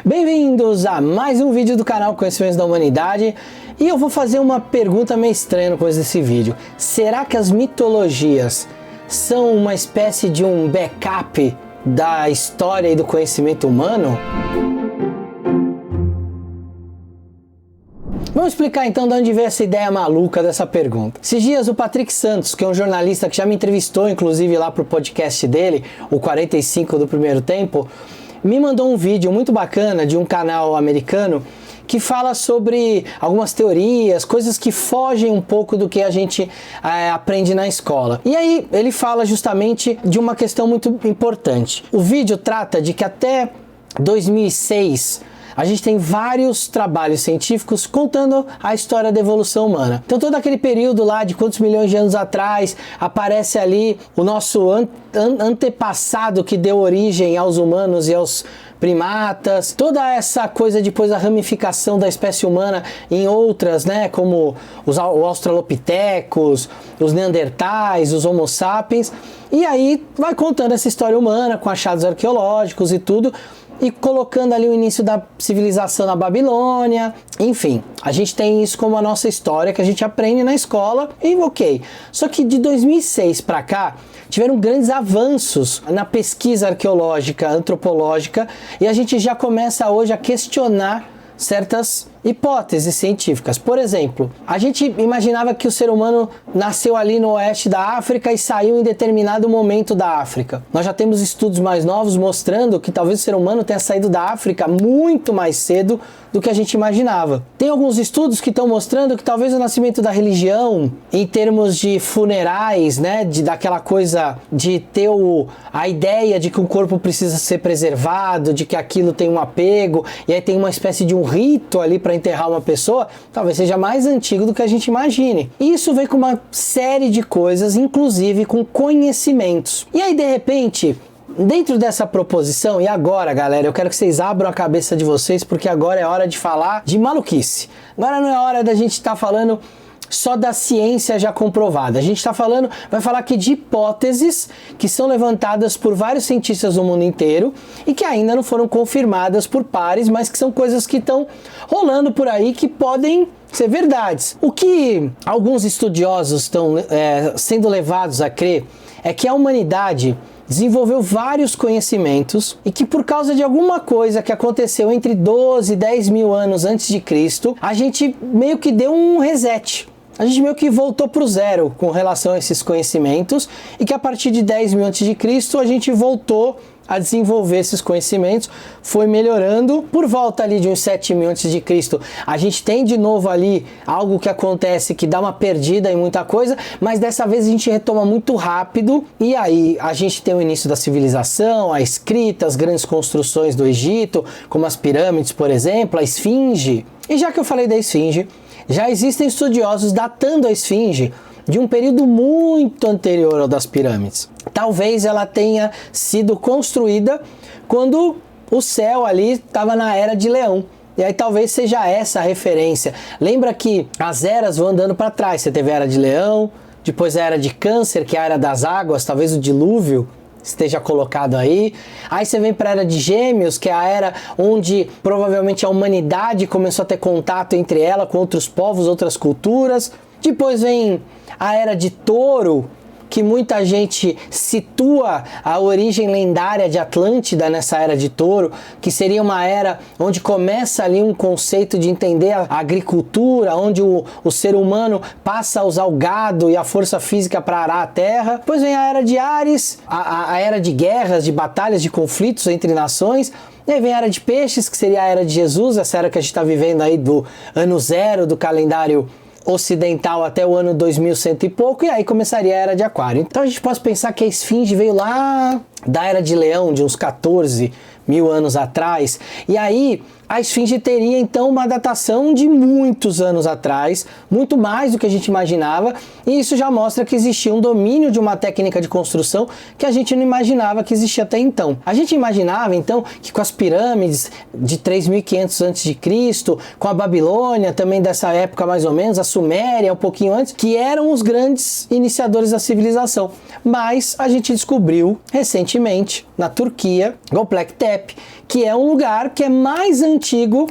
Bem-vindos a mais um vídeo do canal Conhecimentos da Humanidade. E eu vou fazer uma pergunta meio estranha no começo desse vídeo. Será que as mitologias são uma espécie de um backup da história e do conhecimento humano? Vamos explicar então de onde veio essa ideia maluca dessa pergunta. Esses dias o Patrick Santos, que é um jornalista que já me entrevistou inclusive lá pro podcast dele, o 45 do Primeiro Tempo, me mandou um vídeo muito bacana de um canal americano que fala sobre algumas teorias, coisas que fogem um pouco do que a gente aprende na escola. E aí ele fala justamente de uma questão muito importante. O vídeo trata de que até 2006 a gente tem vários trabalhos científicos contando a história da evolução humana. Então todo aquele período lá de quantos milhões de anos atrás aparece ali o nosso antepassado que deu origem aos humanos e aos primatas, toda essa coisa depois da ramificação da espécie humana em outras, né, como os australopitecos, os neandertais, os homo sapiens, e aí vai contando essa história humana com achados arqueológicos e tudo, e colocando ali o início da civilização na Babilônia, enfim, a gente tem isso como a nossa história que a gente aprende na escola e ok. Só que de 2006 para cá tiveram grandes avanços na pesquisa arqueológica, antropológica, e a gente já começa hoje a questionar certas hipóteses científicas. Por exemplo, a gente imaginava que o ser humano nasceu ali no oeste da África e saiu em determinado momento da África. Nós já temos estudos mais novos mostrando que talvez o ser humano tenha saído da África muito mais cedo do que a gente imaginava. Tem alguns estudos que estão mostrando que talvez o nascimento da religião, em termos de funerais, né, daquela coisa de ter a ideia de que o corpo precisa ser preservado, de que aquilo tem um apego, e aí tem uma espécie de um rito ali para enterrar uma pessoa, talvez seja mais antigo do que a gente imagine. E isso vem com uma série de coisas, inclusive com conhecimentos. E aí, de repente, dentro dessa proposição, e agora, galera, eu quero que vocês abram a cabeça de vocês, porque agora é hora de falar de maluquice. Agora não é hora da gente estar falando só da ciência já comprovada. A gente vai falar aqui de hipóteses que são levantadas por vários cientistas do mundo inteiro e que ainda não foram confirmadas por pares, mas que são coisas que estão rolando por aí que podem ser verdades. O que alguns estudiosos estão sendo levados a crer é que a humanidade desenvolveu vários conhecimentos e que por causa de alguma coisa que aconteceu entre 12 e 10 mil anos antes de Cristo, a gente meio que deu um reset. A gente meio que voltou para o zero com relação a esses conhecimentos e que a partir de 10 mil antes de Cristo a gente voltou a desenvolver esses conhecimentos, foi melhorando. Por volta ali de uns 7 mil antes de Cristo, a gente tem de novo ali algo que acontece que dá uma perdida em muita coisa, mas dessa vez a gente retoma muito rápido e aí a gente tem o início da civilização, a escrita, as grandes construções do Egito, como as pirâmides, por exemplo, a Esfinge. E já que eu falei da Esfinge, já existem estudiosos datando a Esfinge de um período muito anterior ao das pirâmides. Talvez ela tenha sido construída quando o céu ali estava na Era de Leão. E aí talvez seja essa a referência. Lembra que as eras vão andando para trás. Você teve a Era de Leão, depois a Era de Câncer, que é a Era das Águas, talvez o dilúvio esteja colocado aí. Aí você vem para a Era de Gêmeos, que é a era onde provavelmente a humanidade começou a ter contato entre ela com outros povos, outras culturas. Depois vem a Era de Touro, que muita gente situa a origem lendária de Atlântida nessa Era de Touro, que seria uma era onde começa ali um conceito de entender a agricultura, onde o ser humano passa a usar o gado e a força física para arar a terra. Depois vem a Era de Áries, a era de guerras, de batalhas, de conflitos entre nações. E aí vem a Era de Peixes, que seria a Era de Jesus, essa era que a gente está vivendo aí do ano zero do calendário ocidental até o ano 2100 e pouco, e aí começaria a Era de Aquário. Então a gente pode pensar que a Esfinge veio lá da Era de Leão, de uns 14 mil anos atrás, e aí a Esfinge teria então uma datação de muitos anos atrás, muito mais do que a gente imaginava, e isso já mostra que existia um domínio de uma técnica de construção que a gente não imaginava que existia até então. A gente imaginava então que com as pirâmides de 3.500 a.C., com a Babilônia também dessa época mais ou menos, a Suméria um pouquinho antes, que eram os grandes iniciadores da civilização. Mas a gente descobriu recentemente na Turquia, Göbekli Tepe, Tepe, que é um lugar que é mais antigo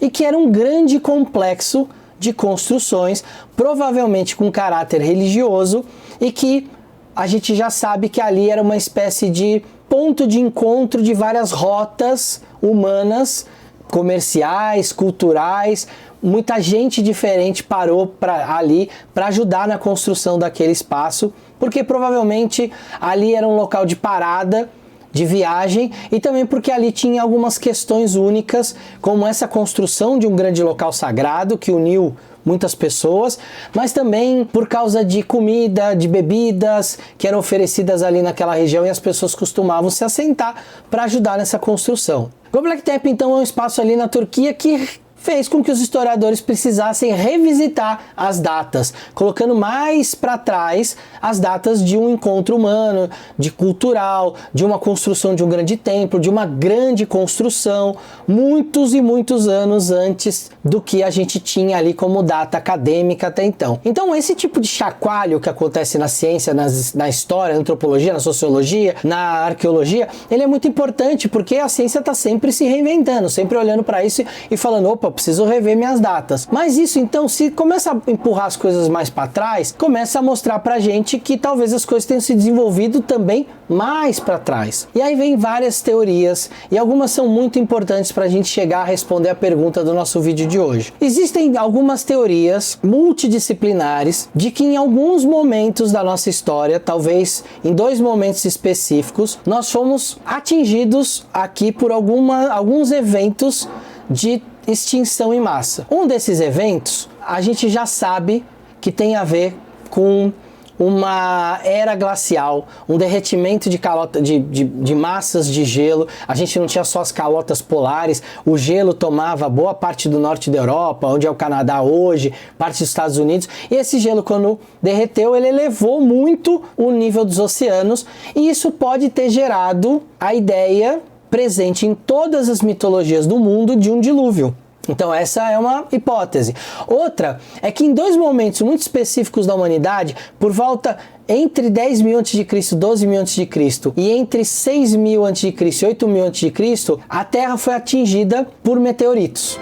e que era um grande complexo de construções, provavelmente com caráter religioso, e que a gente já sabe que ali era uma espécie de ponto de encontro de várias rotas humanas, comerciais, culturais. Muita gente diferente parou ali para ajudar na construção daquele espaço, porque provavelmente ali era um local de parada, de viagem, e também porque ali tinha algumas questões únicas, como essa construção de um grande local sagrado que uniu muitas pessoas, mas também por causa de comida, de bebidas que eram oferecidas ali naquela região, e as pessoas costumavam se assentar para ajudar nessa construção. Göbekli Tepe, então, é um espaço ali na Turquia que fez com que os historiadores precisassem revisitar as datas, colocando mais para trás as datas de um encontro humano, de cultural, de uma construção de um grande templo, de uma grande construção, muitos e muitos anos antes do que a gente tinha ali como data acadêmica até então. Então esse tipo de chacoalho que acontece na ciência, na história, na antropologia, na sociologia, na arqueologia, ele é muito importante porque a ciência está sempre se reinventando, sempre olhando para isso e falando, opa, preciso rever minhas datas. Mas isso, então, se começa a empurrar as coisas mais para trás, começa a mostrar pra gente que talvez as coisas tenham se desenvolvido também mais para trás. E aí vem várias teorias, e algumas são muito importantes para a gente chegar a responder a pergunta do nosso vídeo de hoje. Existem algumas teorias multidisciplinares de que em alguns momentos da nossa história, talvez em 2 momentos específicos, nós fomos atingidos aqui por alguns eventos de extinção em massa. Um desses eventos a gente já sabe que tem a ver com uma era glacial, um derretimento de massas de gelo. A gente não tinha só as calotas polares, o gelo tomava boa parte do norte da Europa, onde é o Canadá hoje, parte dos Estados Unidos, e esse gelo, quando derreteu, ele elevou muito o nível dos oceanos, e isso pode ter gerado a ideia presente em todas as mitologias do mundo de um dilúvio. Então essa é uma hipótese. Outra é que em 2 momentos muito específicos da humanidade, por volta entre 10.000 a.C., 12.000 a.C. e entre 6.000 a.C. e 8.000 a.C., a Terra foi atingida por meteoritos.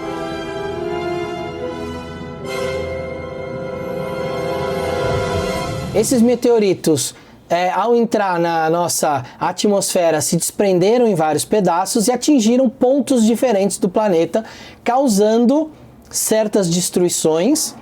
Esses meteoritos, ao entrar na nossa atmosfera, se desprenderam em vários pedaços e atingiram pontos diferentes do planeta, causando certas destruições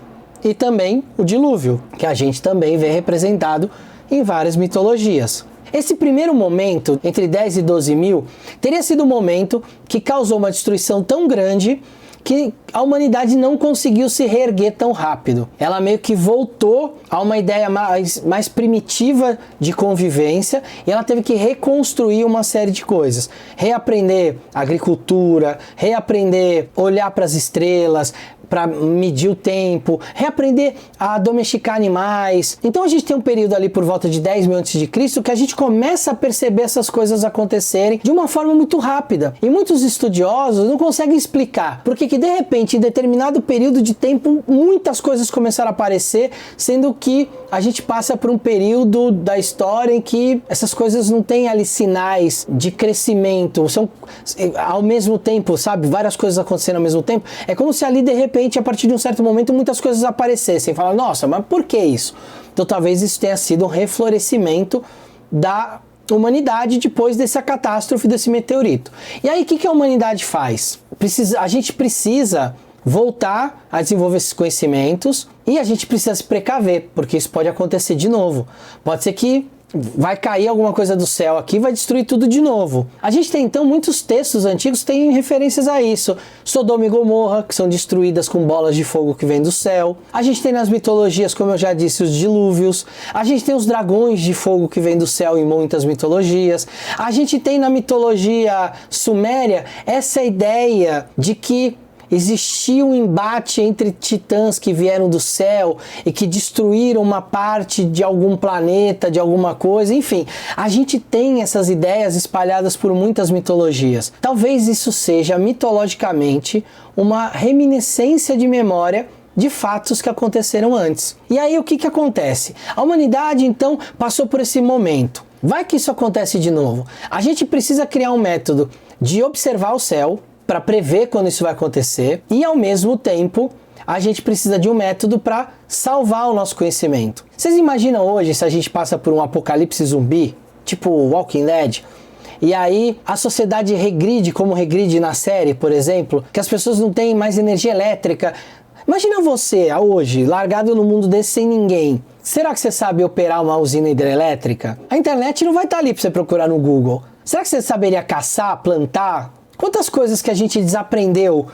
e também o dilúvio, que a gente também vê representado em várias mitologias. Esse primeiro momento, entre 10 e 12 mil, teria sido um momento que causou uma destruição tão grande que a humanidade não conseguiu se reerguer tão rápido. Ela meio que voltou a uma ideia mais primitiva de convivência, e ela teve que reconstruir uma série de coisas. Reaprender agricultura, reaprender olhar para as estrelas, para medir o tempo, reaprender a domesticar animais. Então a gente tem um período ali por volta de 10.000 a.C. que a gente começa a perceber essas coisas acontecerem de uma forma muito rápida. E muitos estudiosos não conseguem explicar porque que de repente, em determinado período de tempo, muitas coisas começaram a aparecer, sendo que a gente passa por um período da história em que essas coisas não têm ali sinais de crescimento, são ao mesmo tempo, sabe? Várias coisas acontecendo ao mesmo tempo. É como se ali de repente, a partir de um certo momento, muitas coisas aparecessem. Fala, nossa, mas por que isso? Então talvez isso tenha sido um reflorescimento da humanidade depois dessa catástrofe, desse meteorito. E aí o que a humanidade faz? A gente precisa voltar a desenvolver esses conhecimentos e a gente precisa se precaver, porque isso pode acontecer de novo. Pode ser que vai cair alguma coisa do céu aqui e vai destruir tudo de novo. A gente tem então muitos textos antigos que têm referências a isso. Sodoma e Gomorra, que são destruídas com bolas de fogo que vêm do céu. A gente tem nas mitologias, como eu já disse, os dilúvios. A gente tem os dragões de fogo que vêm do céu em muitas mitologias. A gente tem na mitologia suméria essa ideia de que existia um embate entre titãs que vieram do céu e que destruíram uma parte de algum planeta, de alguma coisa, enfim. A gente tem essas ideias espalhadas por muitas mitologias. Talvez isso seja mitologicamente uma reminiscência de memória de fatos que aconteceram antes. E aí o que acontece? A humanidade então passou por esse momento. Vai que isso acontece de novo. A gente precisa criar um método de observar o céu para prever quando isso vai acontecer e, ao mesmo tempo, a gente precisa de um método para salvar o nosso conhecimento. Vocês imaginam hoje se a gente passa por um apocalipse zumbi, tipo Walking Dead, e aí a sociedade regride como regride na série, por exemplo, que as pessoas não têm mais energia elétrica. Imagina você, hoje, largado no mundo desse sem ninguém. Será que você sabe operar uma usina hidrelétrica? A internet não vai estar ali para você procurar no Google. Será que você saberia caçar, plantar? Quantas coisas que a gente desaprendeu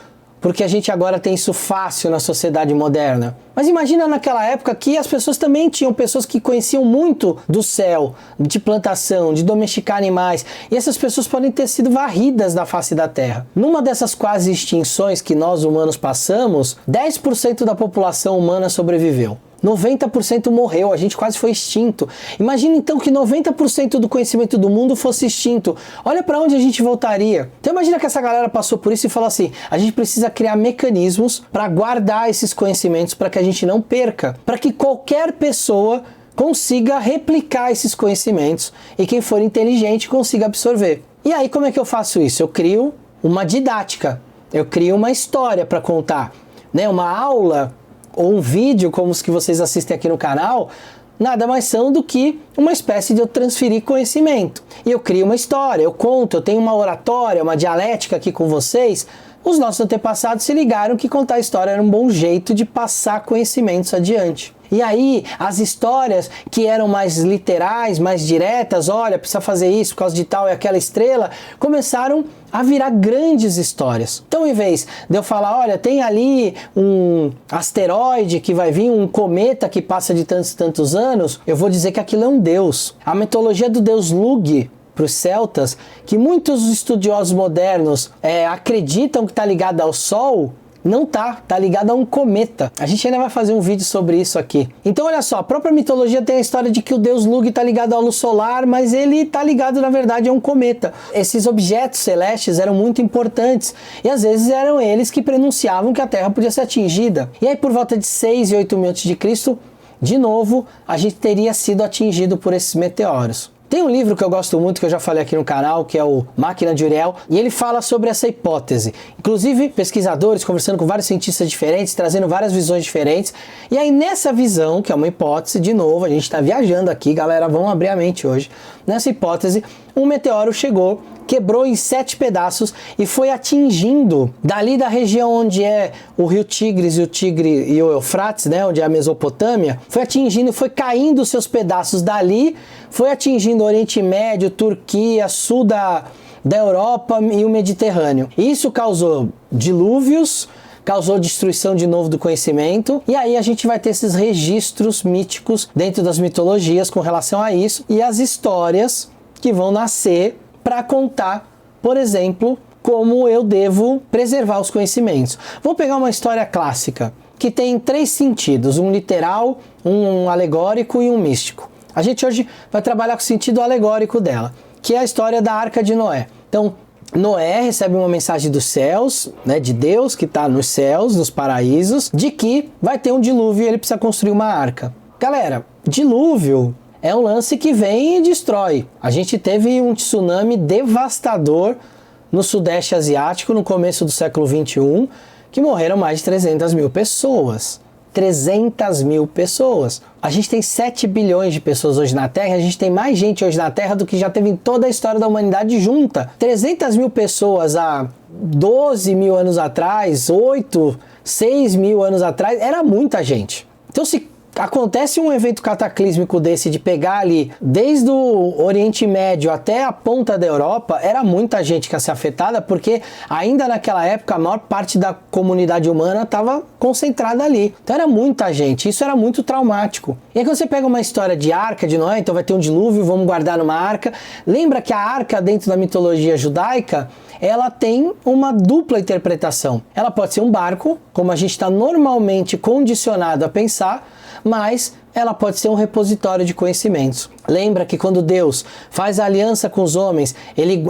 porque a gente agora tem isso fácil na sociedade moderna. Mas imagina naquela época que as pessoas também tinham pessoas que conheciam muito do céu, de plantação, de domesticar animais, e essas pessoas podem ter sido varridas da face da Terra. Numa dessas quase extinções que nós humanos passamos, 10% da população humana sobreviveu. 90% morreu, a gente quase foi extinto. Imagina então que 90% do conhecimento do mundo fosse extinto. Olha para onde a gente voltaria. Então imagina que essa galera passou por isso e falou assim, a gente precisa criar mecanismos para guardar esses conhecimentos para que a gente não perca, para que qualquer pessoa consiga replicar esses conhecimentos e quem for inteligente consiga absorver. E aí como é que eu faço isso? Eu crio uma didática, eu crio uma história para contar, né? Uma aula ou um vídeo como os que vocês assistem aqui no canal, nada mais são do que uma espécie de eu transferir conhecimento. E eu crio uma história, eu conto, eu tenho uma oratória, uma dialética aqui com vocês. Os nossos antepassados se ligaram que contar história era um bom jeito de passar conhecimentos adiante. E aí, as histórias que eram mais literais, mais diretas, olha, precisa fazer isso por causa de tal e aquela estrela, começaram a virar grandes histórias. Então, em vez de eu falar, olha, tem ali um asteroide que vai vir, um cometa que passa de tantos e tantos anos, eu vou dizer que aquilo é um deus. A mitologia do deus Lugh, para os celtas, que muitos estudiosos modernos acreditam que está ligada ao Sol, não tá ligado a um cometa. A gente ainda vai fazer um vídeo sobre isso aqui. Então olha só, a própria mitologia tem a história de que o deus Lugh está ligado à luz solar, mas ele está ligado na verdade a um cometa. Esses objetos celestes eram muito importantes e às vezes eram eles que prenunciavam que a Terra podia ser atingida. E aí por volta de 6 e 8 mil a.C., de novo, a gente teria sido atingido por esses meteoros. Tem um livro que eu gosto muito, que eu já falei aqui no canal, que é o Máquina de Uriel, e ele fala sobre essa hipótese. Inclusive, pesquisadores conversando com vários cientistas diferentes, trazendo várias visões diferentes. E aí, nessa visão, que é uma hipótese, de novo, a gente está viajando aqui, galera, vamos abrir a mente hoje. Nessa hipótese, um meteoro chegou, quebrou em 7 pedaços e foi atingindo dali da região onde é o rio Tigres e o Eufrates, né, onde é a Mesopotâmia, foi atingindo, foi caindo os seus pedaços dali, foi atingindo o Oriente Médio, Turquia, sul da Europa e o Mediterrâneo. Isso causou dilúvios, causou destruição de novo do conhecimento, e aí a gente vai ter esses registros míticos dentro das mitologias com relação a isso, e as histórias que vão nascer para contar, por exemplo, como eu devo preservar os conhecimentos. Vou pegar uma história clássica, que tem 3 sentidos, um literal, um alegórico e um místico. A gente hoje vai trabalhar com o sentido alegórico dela, que é a história da Arca de Noé. Então, Noé recebe uma mensagem dos céus, né, de Deus que está nos céus, nos paraísos, de que vai ter um dilúvio e ele precisa construir uma arca. Galera, dilúvio é um lance que vem e destrói. A gente teve um tsunami devastador no Sudeste Asiático no começo do século XXI, que morreram mais de 300 mil pessoas. 300 mil pessoas. A gente tem 7 bilhões de pessoas hoje na Terra, a gente tem mais gente hoje na Terra do que já teve em toda a história da humanidade junta. 300 mil pessoas há 12 mil anos atrás, 6 mil anos atrás, era muita gente. Então se acontece um evento cataclísmico desse de pegar ali, desde o Oriente Médio até a ponta da Europa, era muita gente que ia ser afetada, porque ainda naquela época a maior parte da comunidade humana estava concentrada ali. Então era muita gente, isso era muito traumático. E aí quando você pega uma história de arca de Noé, então vai ter um dilúvio, vamos guardar numa arca. Lembra que a arca dentro da mitologia judaica, ela tem uma dupla interpretação. Ela pode ser um barco, como a gente está normalmente condicionado a pensar, mas ela pode ser um repositório de conhecimentos. Lembra que quando Deus faz a aliança com os homens,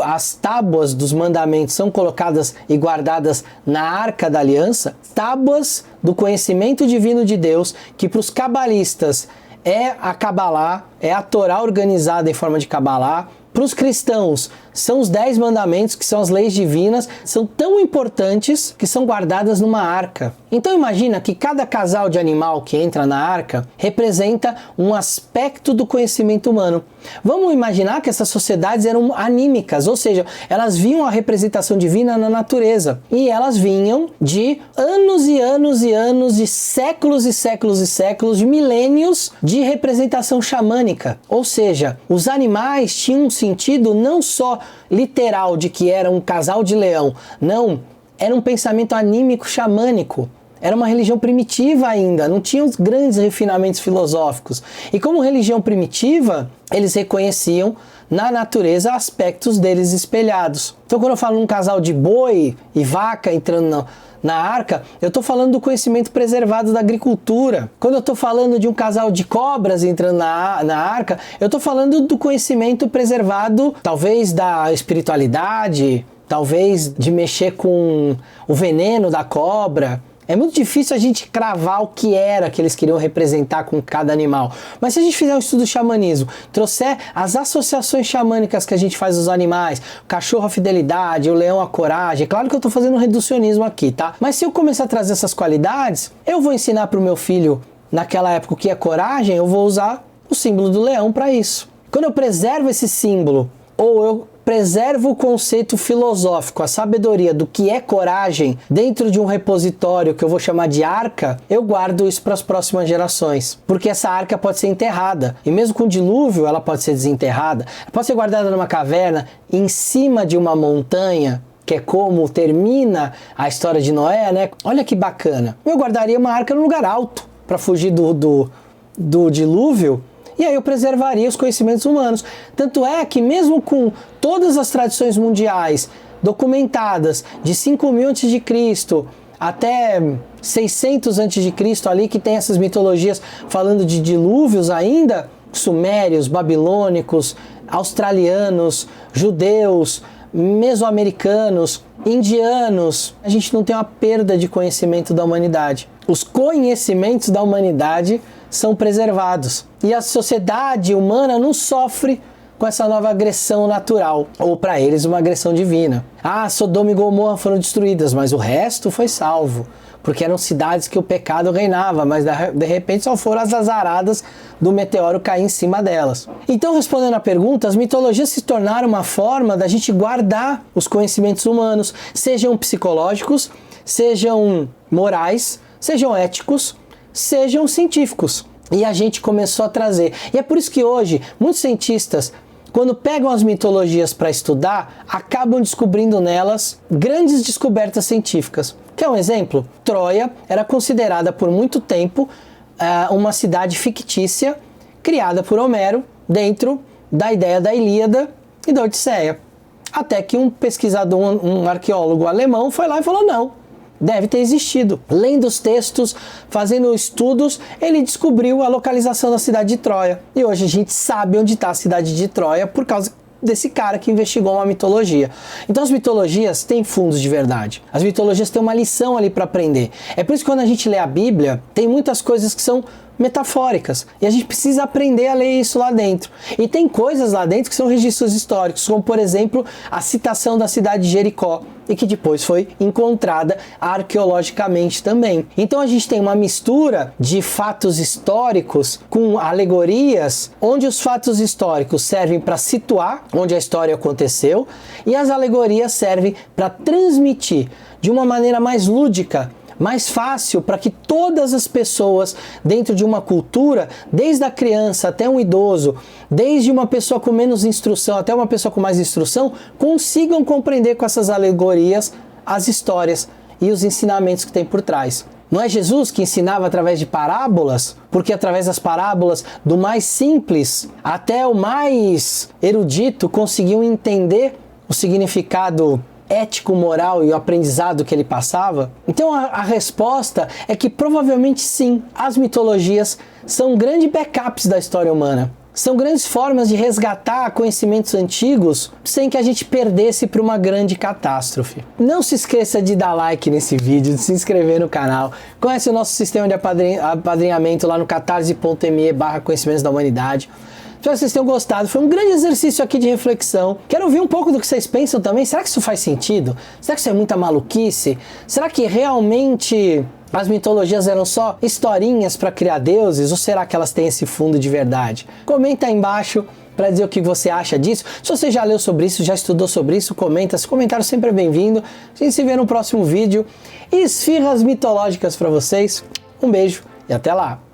as tábuas dos mandamentos são colocadas e guardadas na arca da aliança? Tábuas do conhecimento divino de Deus, que para os cabalistas é a Cabalá, é a Torá organizada em forma de Cabalá. Para os cristãos são os 10 mandamentos, que são as leis divinas, são tão importantes que são guardadas numa arca. Então imagina que cada casal de animal que entra na arca representa um aspecto do conhecimento humano. Vamos imaginar que essas sociedades eram anímicas, ou seja, elas viam a representação divina na natureza. E elas vinham de anos e anos e anos, de séculos e séculos e séculos, de milênios de representação xamânica. Ou seja, os animais tinham um sentido não só literal de que era um casal de leão, não, era um pensamento anímico xamânico. Era uma religião primitiva ainda, não tinha os grandes refinamentos filosóficos. E como religião primitiva, eles reconheciam na natureza aspectos deles espelhados. Então quando eu falo num casal de boi e vaca entrando na arca, eu estou falando do conhecimento preservado da agricultura. Quando eu estou falando de um casal de cobras entrando na arca, eu estou falando do conhecimento preservado, talvez da espiritualidade, talvez de mexer com o veneno da cobra. É muito difícil a gente cravar o que era que eles queriam representar com cada animal. Mas se a gente fizer um estudo do xamanismo, trouxer as associações xamânicas que a gente faz dos animais, o cachorro a fidelidade, o leão a coragem, é claro que eu estou fazendo um reducionismo aqui, tá? Mas se eu começar a trazer essas qualidades, eu vou ensinar para o meu filho, naquela época, o que é coragem, eu vou usar o símbolo do leão para isso. Quando eu preservo esse símbolo, ou eu preservo o conceito filosófico, a sabedoria do que é coragem dentro de um repositório que eu vou chamar de arca, eu guardo isso para as próximas gerações, porque essa arca pode ser enterrada, e mesmo com dilúvio ela pode ser desenterrada, pode ser guardada numa caverna, em cima de uma montanha, que é como termina a história de Noé, né? Olha que bacana. Eu guardaria uma arca num lugar alto para fugir do dilúvio. E aí eu preservaria os conhecimentos humanos. Tanto é que mesmo com todas as tradições mundiais documentadas de 5.000 a.C. até 600 a.C. ali, que tem essas mitologias falando de dilúvios ainda, sumérios, babilônicos, australianos, judeus, mesoamericanos, indianos, a gente não tem uma perda de conhecimento da humanidade. Os conhecimentos da humanidade são preservados. E a sociedade humana não sofre com essa nova agressão natural, ou para eles uma agressão divina. Ah, Sodoma e Gomorra foram destruídas, mas o resto foi salvo, porque eram cidades que o pecado reinava, mas de repente só foram as azaradas do meteoro cair em cima delas. Então, respondendo à pergunta, as mitologias se tornaram uma forma da gente guardar os conhecimentos humanos, sejam psicológicos, sejam morais, sejam éticos, sejam científicos. E a gente começou a trazer. E é por isso que hoje, muitos cientistas, quando pegam as mitologias para estudar, acabam descobrindo nelas grandes descobertas científicas. Quer um exemplo? Troia era considerada por muito tempo uma cidade fictícia criada por Homero dentro da ideia da Ilíada e da Odisseia. Até que um pesquisador, um arqueólogo alemão foi lá e falou: não, deve ter existido. Lendo os textos, fazendo estudos, ele descobriu a localização da cidade de Troia. E hoje a gente sabe onde está a cidade de Troia por causa desse cara que investigou uma mitologia. Então as mitologias têm fundos de verdade. As mitologias têm uma lição ali para aprender. É por isso que quando a gente lê a Bíblia, tem muitas coisas que são metafóricas. E a gente precisa aprender a ler isso lá dentro. E tem coisas lá dentro que são registros históricos, como por exemplo a citação da cidade de Jericó, e que depois foi encontrada arqueologicamente também. Então a gente tem uma mistura de fatos históricos com alegorias, onde os fatos históricos servem para situar onde a história aconteceu, e as alegorias servem para transmitir de uma maneira mais lúdica, mais fácil, para que todas as pessoas dentro de uma cultura, desde a criança até um idoso, desde uma pessoa com menos instrução até uma pessoa com mais instrução, consigam compreender com essas alegorias as histórias e os ensinamentos que tem por trás. Não é Jesus que ensinava através de parábolas? Porque através das parábolas, do mais simples até o mais erudito, conseguiam entender o significado ético, moral e o aprendizado que ele passava? Então a resposta é que provavelmente sim, as mitologias são grandes backups da história humana. São grandes formas de resgatar conhecimentos antigos sem que a gente perdesse para uma grande catástrofe. Não se esqueça de dar like nesse vídeo, de se inscrever no canal. Conhece o nosso sistema de apadrinhamento lá no catarse.me/conhecimentos da humanidade. Espero que vocês tenham gostado. Foi um grande exercício aqui de reflexão. Quero ouvir um pouco do que vocês pensam também. Será que isso faz sentido? Será que isso é muita maluquice? Será que realmente as mitologias eram só historinhas para criar deuses? Ou será que elas têm esse fundo de verdade? Comenta aí embaixo para dizer o que você acha disso. Se você já leu sobre isso, já estudou sobre isso, comenta. Esse comentário sempre é bem-vindo. A gente se vê no próximo vídeo. Esfirras mitológicas para vocês. Um beijo e até lá!